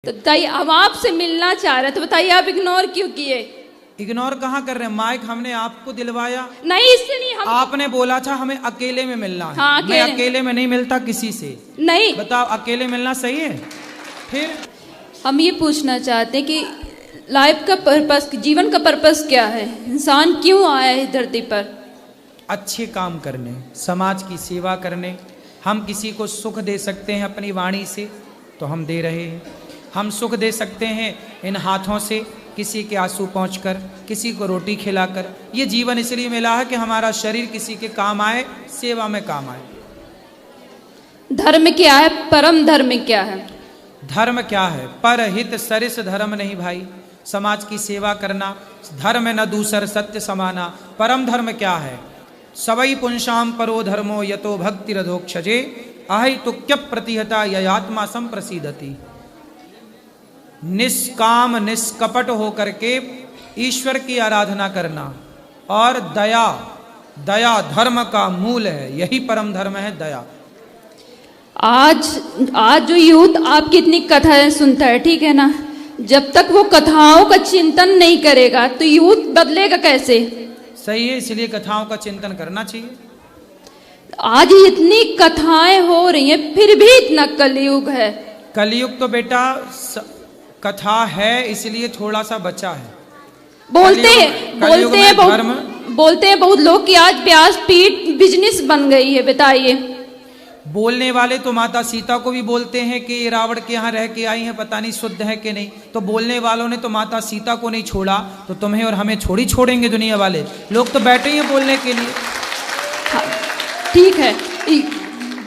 तो बताइए, हम आपसे मिलना चाह रहे, तो बताइए आप इग्नोर क्यों किए? इग्नोर कहाँ कर रहे हैं? माइक हमने आपको दिलवाया। नहीं, इससे नहीं। हम आपने बोला था हमें अकेले में मिलना है। हाँ, मैं अकेले में नहीं मिलता किसी से। नहीं, बताओ, अकेले मिलना सही है? फिर हम ये पूछना चाहते हैं कि लाइफ का पर्पस, जीवन का पर्पस क्या है? इंसान क्यों आया है धरती पर? अच्छे काम करने, समाज की सेवा करने। हम किसी को सुख दे सकते हैं अपनी वाणी से, तो हम दे रहे हैं। हम सुख दे सकते हैं इन हाथों से, किसी के आंसू पहुँचकर, किसी को रोटी खिलाकर। ये जीवन इसलिए मिला है कि हमारा शरीर किसी के काम आए, सेवा में काम आए। धर्म क्या है? परम धर्म क्या है? धर्म क्या है? परहित सरिस धर्म नहीं भाई। समाज की सेवा करना। धर्म न दूसर सत्य समाना। परम धर्म क्या है? सवई पुंसाम परो धर्मो यतो भक्ति रधोक्षजे अहि तुक्य प्रतिहता ययात्मा संप्रसिद्धति। निष्काम निष्कपट होकर के ईश्वर की आराधना करना और दया, दया धर्म का मूल है। यही परम धर्म है, दया। आज जो यूथ आपकी इतनी कथाएं सुनता है, ठीक है ना, जब तक वो कथाओं का चिंतन नहीं करेगा तो यूथ बदलेगा कैसे? सही है, इसलिए कथाओं का चिंतन करना चाहिए। आज इतनी कथाएं हो रही हैं, फिर भी इतना कलयुग है। कलयुग तो बेटा कथा है, इसलिए थोड़ा सा बचा है। बोलते हैं बहुत लोग कि आज व्यासपीठ बिजनेस बन गई है। बताइए, बोलने वाले तो माता सीता को भी बोलते हैं कि रावण के यहाँ रह के आई हैं, पता नहीं शुद्ध है कि नहीं। तो बोलने वालों ने तो माता सीता को नहीं छोड़ा, तो तुम्हें और हमें छोड़ी छोड़ेंगे दुनिया वाले लोग? तो बैठे ही हैं बोलने के लिए। हाँ, ठीक है,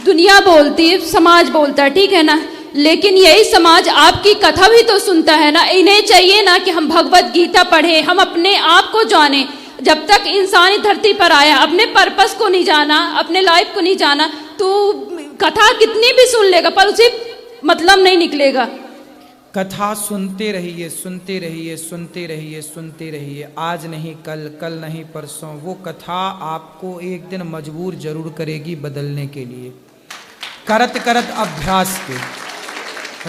दुनिया बोलती है, समाज बोलता है, ठीक है ना, लेकिन यही समाज आपकी कथा भी तो सुनता है ना। इन्हें चाहिए ना कि हम भगवत गीता पढ़ें, हम अपने आप को जाने। जब तक इंसान धरती पर आया, अपने पर्पस को नहीं जाना, अपने लाइफ को नहीं जाना, तो कथा कितनी भी सुन लेगा पर उसे मतलब नहीं निकलेगा। कथा सुनते रहिए, सुनते रहिए, सुनते रहिए, सुनते रहिए। आज नहीं कल, कल नहीं परसों। वो कथा आपको एक दिन मजबूर जरूर करेगी बदलने के लिए। करत करत अभ्यास के।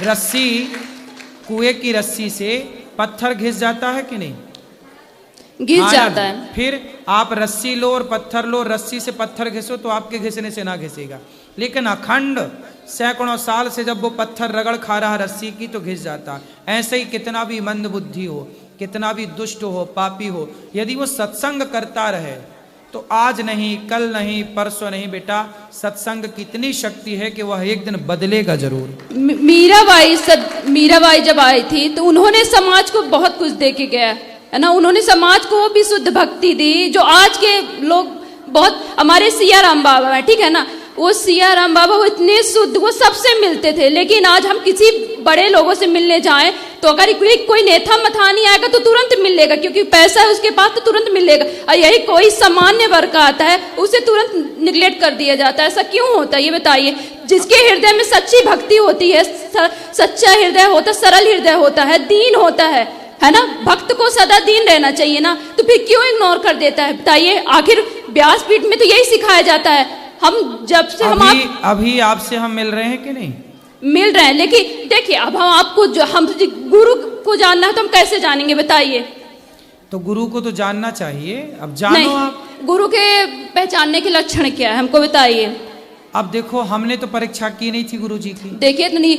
रस्सी, कुएं की रस्सी से पत्थर घिस जाता है कि नहीं? घिस जाता है। फिर आप रस्सी लो और पत्थर लो, रस्सी से पत्थर घिसो तो आपके घिसने से ना घिसेगा। लेकिन अखंड सैकड़ों साल से जब वो पत्थर रगड़ खा रहा रस्सी की तो घिस जाता। ऐसे ही कितना भी मंद बुद्धि हो, कितना भी दुष्ट हो, पापी हो, यदि वो सत्संग करता रहे तो आज नहीं कल नहीं परसों नहीं बेटा, सत्संग की इतनी शक्ति है कि वह एक दिन बदलेगा जरूर। मीराबाई जब आई थी तो उन्होंने समाज को बहुत कुछ दे के गया है ना। उन्होंने समाज को भी शुद्ध भक्ति दी, जो आज के लोग बहुत, हमारे सिया राम बाबा है, ठीक है ना, वो सिया राम बाबा वो इतने शुद्ध, वो सबसे मिलते थे। लेकिन आज हम किसी बड़े लोगों से मिलने जाएं तो अगर कोई नेता मथानी आएगा तो तुरंत मिल लेगा, क्योंकि पैसा है उसके पास तो तुरंत मिल लेगा। और यही कोई सामान्य वर्ग का आता है उसे तुरंत निगलेक्ट कर दिया जाता है। ऐसा क्यों होता है ये बताइए? जिसके हृदय में सच्ची भक्ति होती है, सच्चा हृदय होता, सरल हृदय होता है, दीन होता है ना, भक्त को सदा दीन रहना चाहिए ना, तो फिर क्यों इग्नोर कर देता है? बताइए, आखिर व्यासपीठ में तो यही सिखाया जाता है। हम जब से अभी आपसे हम मिल रहे हैं कि नहीं? मिल रहे हैं, लेकिन देखिए, अब हम आपको हम गुरु को जानना है तो हम कैसे जानेंगे? बताइए। तो गुरु को तो जानना चाहिए, अब जानो आप। गुरु के पहचानने के लक्षण क्या है हमको बताइए। अब देखो, हमने तो परीक्षा की नहीं थी गुरु जी की। देखिए, नहीं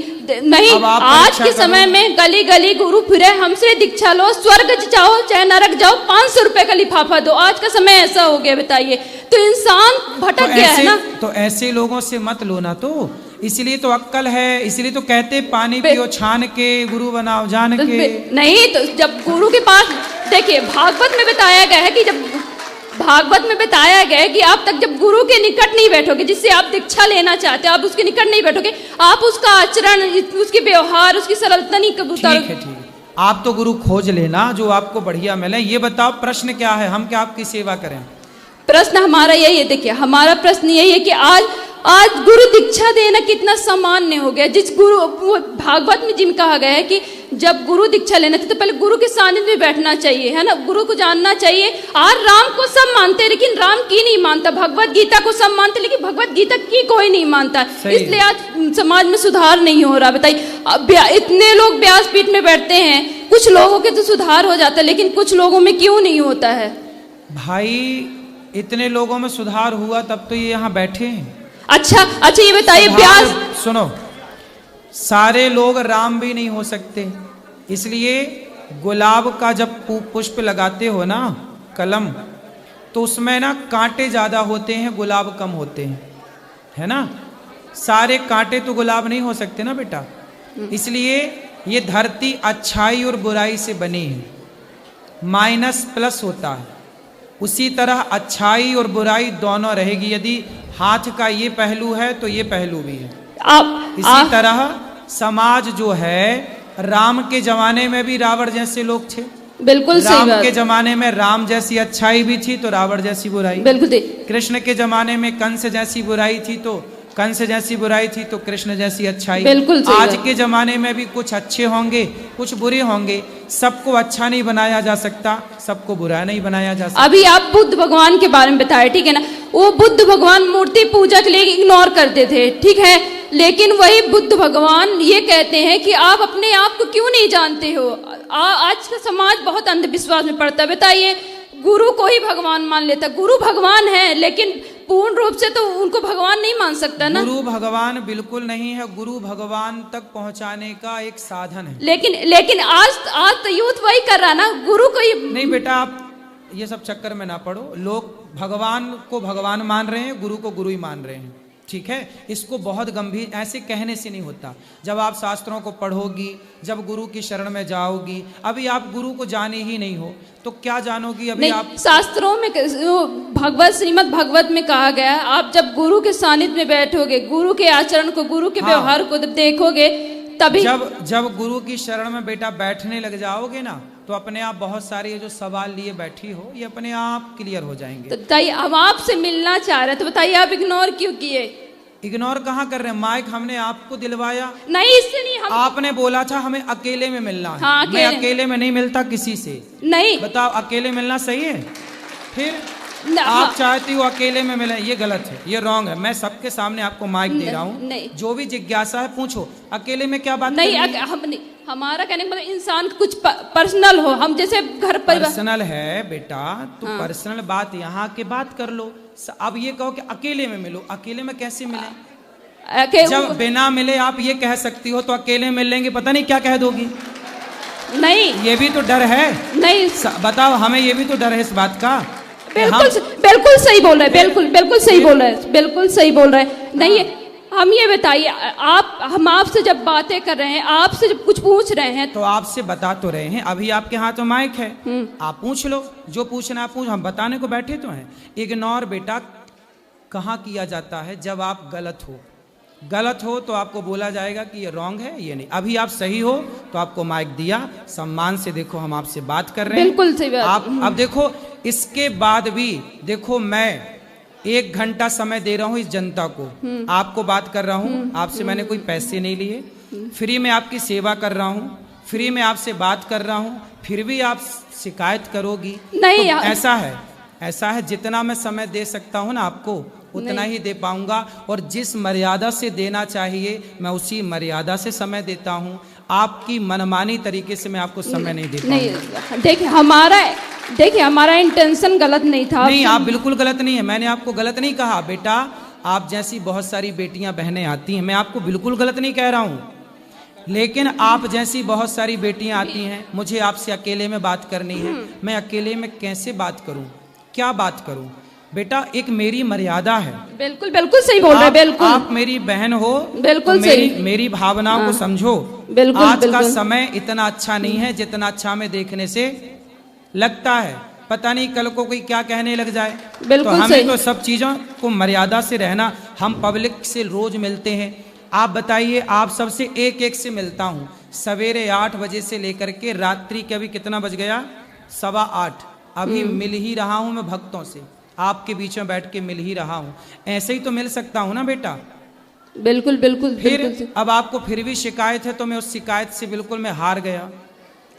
आज के समय में गली गली गुरु फिरे, हमसे दीक्षा लो, स्वर्ग जाओ चाहे नरक जाओ, 500 रुपए का लिफाफा दो। आज का समय ऐसा हो गया, बताइए। तो इंसान भटक गया है ना। तो ऐसे लोगों से मत लो ना, तो इसलिए तो अक्कल है, इसलिए तो कहते पानी पियो छान के, गुरु बनाओ जान के। नहीं, तो जब गुरु के पास, देखिए, भागवत में बताया गया है कि आप तक जब गुरु के निकट नहीं बैठोगे, जिससे आप दीक्षा लेना चाहते हो, आप उसके निकट नहीं बैठोगे, आप उसका आचरण, उसके व्यवहार, उसकी सरलता नहीं कबूतर। ठीक है, आप तो गुरु खोज लेना जो आपको बढ़िया मिले। ये बताओ प्रश्न क्या है, हम क्या आपकी सेवा करें? प्रश्न हमारा यही है, देखिए, हमारा प्रश्न यही है कि आज आज गुरु दीक्षा देना कितना सामान्य हो गया। जिस गुरु वो भागवत में जिम कहा गया है कि जब गुरु दीक्षा लेना चाहिए तो पहले गुरु के सानिध्य में बैठना चाहिए, है ना, गुरु को जानना चाहिए। आज राम को सब मानते हैं लेकिन राम की नहीं मानता, भगवत गीता को सब मानते लेकिन भगवत गीता की कोई नहीं मानता। इसलिए आज समाज में सुधार नहीं हो रहा। बताइए, इतने लोग व्यासपीठ में बैठते हैं, कुछ लोगों के तो सुधार हो जाता है लेकिन कुछ लोगों में क्यों नहीं होता है? भाई इतने लोगों में सुधार हुआ तब तो ये यहाँ बैठे हैं। अच्छा ये बताइए, व्यास सुनो, सारे लोग राम भी नहीं हो सकते, इसलिए गुलाब का जब पुष्प लगाते हो ना, कलम, तो उसमें ना कांटे ज्यादा होते हैं, गुलाब कम होते हैं, है ना। सारे कांटे तो गुलाब नहीं हो सकते ना बेटा, इसलिए ये धरती अच्छाई और बुराई से बनी है, माइनस प्लस होता है। उसी तरह अच्छाई और बुराई दोनों रहेगी। यदि हाथ का ये पहलू है तो ये पहलू भी है। इसी तरह समाज जो है, राम के जमाने में भी रावण जैसे लोग थे, बिल्कुल सही बात। राम के जमाने में राम जैसी अच्छाई भी थी तो रावण जैसी बुराई, बिल्कुल। कृष्ण के जमाने में कंस जैसी बुराई थी तो कंस जैसी बुराई थी तो कृष्ण जैसी अच्छाई। बिल्कुल सही आज बात। के जमाने में भी कुछ अच्छे होंगे कुछ बुरे होंगे, सबको अच्छा नहीं बनाया जा सकता, सबको बुरा नहीं बनाया जा सकता। अभी आप बुद्ध भगवान के बारे में बताए, ठीक है ना, वो बुद्ध भगवान मूर्ति पूजा के लिए इग्नोर करते थे, ठीक है, लेकिन वही बुद्ध भगवान ये कहते हैं कि आप अपने आप को क्यों नहीं जानते हो। आज का समाज बहुत अंधविश्वास में पड़ता है। बताइए, गुरु को ही भगवान मान लेता, गुरु भगवान है लेकिन पूर्ण रूप से तो उनको भगवान नहीं मान सकता ना। गुरु भगवान बिल्कुल नहीं है, गुरु भगवान तक पहुंचाने का एक साधन है। लेकिन आज तो यूथ वही कर रहा ना, गुरु को ही नहीं बेटा, आप ये सब चक्कर में ना पड़ो। लोग भगवान को भगवान मान रहे हैं, गुरु को गुरु ही मान रहे हैं, ठीक है। इसको बहुत गंभीर, ऐसे कहने से नहीं होता। जब आप शास्त्रों को पढ़ोगी, जब गुरु की शरण में जाओगी, अभी आप गुरु को जाने ही नहीं हो तो क्या जानोगी। अभी आप शास्त्रों में श्रीमद् भागवत में कहा गया, आप जब गुरु के सानिध्य में बैठोगे, गुरु के आचरण को, गुरु के व्यवहार को देखोगे, तभी जब गुरु की शरण में बेटा बैठने लग जाओगे ना, तो अपने आप बहुत सारे ये जो सवाल लिए बैठी हो ये अपने आप क्लियर हो जाएंगे। तो बताइए, हम आपसे मिलना चाह रहे हैं तो बताइए आप इग्नोर क्यों किए? इग्नोर कहाँ कर रहे हैं, माइक हमने आपको दिलवाया नहीं, इससे नहीं। आपने बोला था हमें अकेले में मिलना है। हाँ, मैं अकेले में नहीं मिलता किसी से। नहीं, बताओ, अकेले मिलना सही है? फिर आप चाहती हो अकेले में मिले, ये गलत है, ये रॉन्ग है। मैं सबके सामने आपको माइक दे रहा हूँ, जो भी जिज्ञासा है पूछो। अकेले में क्या बात नहीं, हमारा कहने का मतलब इंसान कुछ पर्सनल हो, हम जैसे घर पर पर्सनल है बेटा, तो पर्सनल बात यहाँ के बात कर लो। अब ये कहो कि अकेले में मिलो, अकेले में कैसे मिले? जब बिना मिले आप ये कह सकती हो तो अकेले मिल लेंगे, पता नहीं क्या कह दोगी। नहीं, ये भी तो डर है। नहीं, बताओ, हमें ये भी तो डर है इस बात का। बिल्कुल सही बोल रहे, बिल्कुल सही बोल रहे, बिल्कुल सही बोल रहे। नहीं, हम ये बताइए, हम आपसे जब बातें कर रहे हैं, आपसे जब कुछ पूछ रहे हैं तो आपसे बता तो रहे हैं। अभी आपके हाथ में माइक है, आप पूछ लो, जो पूछना है पूछ, हम बताने को बैठे तो हैं। इग्नोर बेटा कहाँ किया जाता है? जब आप गलत हो तो आपको बोला जाएगा कि ये रॉन्ग है, ये नहीं। अभी आप सही हो तो आपको माइक दिया, सम्मान से देखो हम आपसे बात कर रहे हैं, बिल्कुल सही बात। आप अब देखो, इसके बाद भी देखो, मैं 1 घंटा समय दे रहा हूँ इस जनता को, आपको बात कर रहा हूँ, आपसे मैंने कोई पैसे नहीं लिए, फ्री में आपकी सेवा कर रहा हूँ, फ्री में आपसे बात कर रहा हूँ, फिर भी आप शिकायत करोगी। नहीं, तो ऐसा है जितना मैं समय दे सकता हूँ ना आपको, उतना ही दे पाऊंगा, और जिस मर्यादा से देना चाहिए मैं उसी मर्यादा से समय देता हूँ। आपकी मनमानी तरीके से मैं आपको समय नहीं दे पाऊंगा। देखिए हमारा इंटेंशन गलत नहीं था। नहीं, आप बिल्कुल गलत नहीं है, मैंने आपको गलत नहीं कहा बेटा। आप जैसी बहुत सारी बेटियां बहनें आती हैं, मैं आपको बिल्कुल गलत नहीं कह रहा हूं, लेकिन आप जैसी बहुत सारी बेटियां आती हैं, मुझे आपसे अकेले में बात करनी है, मैं अकेले में कैसे बात करूं, क्या बात करूं? बेटा, एक मेरी मर्यादा है। बिल्कुल सही बोल रहे हैं। बिल्कुल, आप मेरी बहन हो, बिल्कुल तो मेरी भावनाओं को समझो। आज का समय इतना अच्छा नहीं है जितना अच्छा में देखने से लगता है। पता नहीं कल को कोई क्या कहने लग जाए। तो हमें तो सब चीजों को मर्यादा से रहना। हम पब्लिक से रोज मिलते हैं, आप बताइए, आप सबसे एक से मिलता हूँ, सवेरे 8 बजे से लेकर के रात्रि के अभी कितना बज गया, 7:15, अभी मिल ही रहा हूँ मैं भक्तों से। आपके बीच में बैठ के मिल ही रहा हूं, ऐसे ही तो मिल सकता हूं ना बेटा। बिल्कुल बिल्कुल फिर बिल्कुल। अब आपको फिर भी शिकायत है, तो मैं उस शिकायत से बिल्कुल मैं हार गया।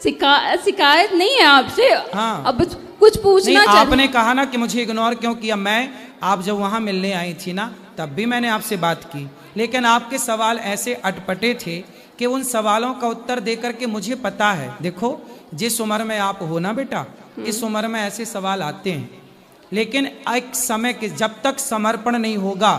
शिकायत नहीं है आपसे। हाँ। अब कुछ पूछना नहीं, चाह आपने कहा ना कि मुझे इग्नोर क्यों किया। मैं, आप जब वहां मिलने आई थी ना, तब भी मैंने आपसे बात की, लेकिन आपके सवाल ऐसे अटपटे थे कि उन सवालों का उत्तर देकर के मुझे पता है, देखो जिस उम्र में आप हो ना बेटा, इस उम्र में ऐसे सवाल आते हैं, लेकिन एक समय के जब तक समर्पण नहीं होगा,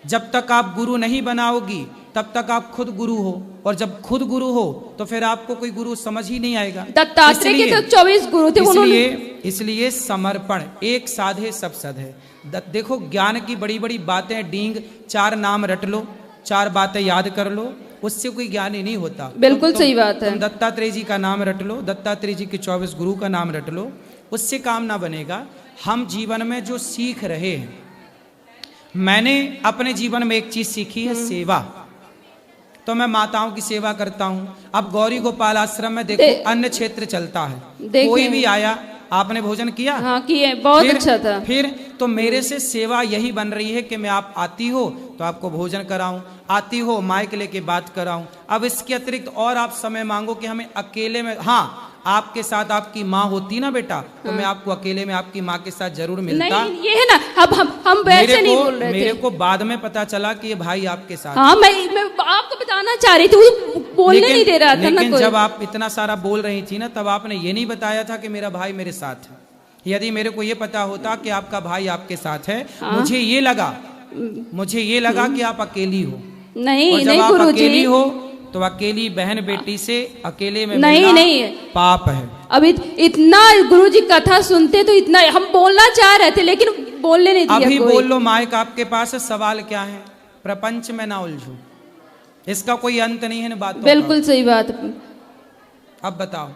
जब तक आप गुरु नहीं बनाओगी, तब तक आप खुद गुरु हो, और जब खुद गुरु हो तो फिर आपको कोई गुरु समझ ही नहीं आएगा। दत्तात्रेय के तो 24 गुरु थे, उन्होंने इसलिए समर्पण, एक साधे सब सधे। देखो ज्ञान की बड़ी बड़ी बातें डींग, 4 नाम रट लो, 4 बातें याद कर लो, उससे कोई ज्ञान ही नहीं होता। बिल्कुल सही बात है। तुम दत्तात्रेय जी का नाम रट लो, दत्तात्रेय जी के 24 गुरु का नाम रट लो, उससे काम ना बनेगा। हम जीवन में जो सीख रहे हैं, मैंने अपने जीवन में एक चीज सीखी है, सेवा। तो मैं माताओं की सेवा करता हूं। अब गौरी गोपाल आश्रम में देखो अन्य क्षेत्र चलता है, कोई भी आया, आपने भोजन किया? हाँ किए, बहुत अच्छा था। फिर तो मेरे से सेवा यही बन रही है कि मैं, आप आती हो तो आपको भोजन कराऊं, आती हो माइक लेके बात कराऊं। अब इसके अतिरिक्त और आप समय मांगो कि हमें अकेले में, हाँ आपके साथ आपकी माँ होती ना बेटा, तो मैं आपको अकेले में आपकी माँ के साथ जरूर मिलता। नहीं ये है ना, अब हम वैसे नहीं बोल रहे थे। मेरे को बाद में पता चला कि ये भाई आपके साथ। हाँ मैं आपको बताना चाह रही थी, वो बोलने नहीं दे रहा था ना कोई। जब आप इतना सारा बोल रही थी ना, तब आपने ये नहीं बताया था कि मेरा भाई मेरे साथ है। यदि मेरे को ये पता होता कि आपका भाई आपके साथ है, मुझे ये लगा कि आप अकेली हो। नहीं नहीं गुरुजी, अकेली हो तो अकेली बहन बेटी से अकेले में नहीं नहीं पाप है। अब इतना गुरुजी कथा सुनते तो इतना हम बोलना चाह रहे थे, लेकिन बोलने नहीं दिया। अभी बोल लो, माइक आपके पास है। सवाल क्या है? प्रपंच में ना उलझो, इसका कोई अंत नहीं है ना बातों का। बिल्कुल सही बात। अब बताओ।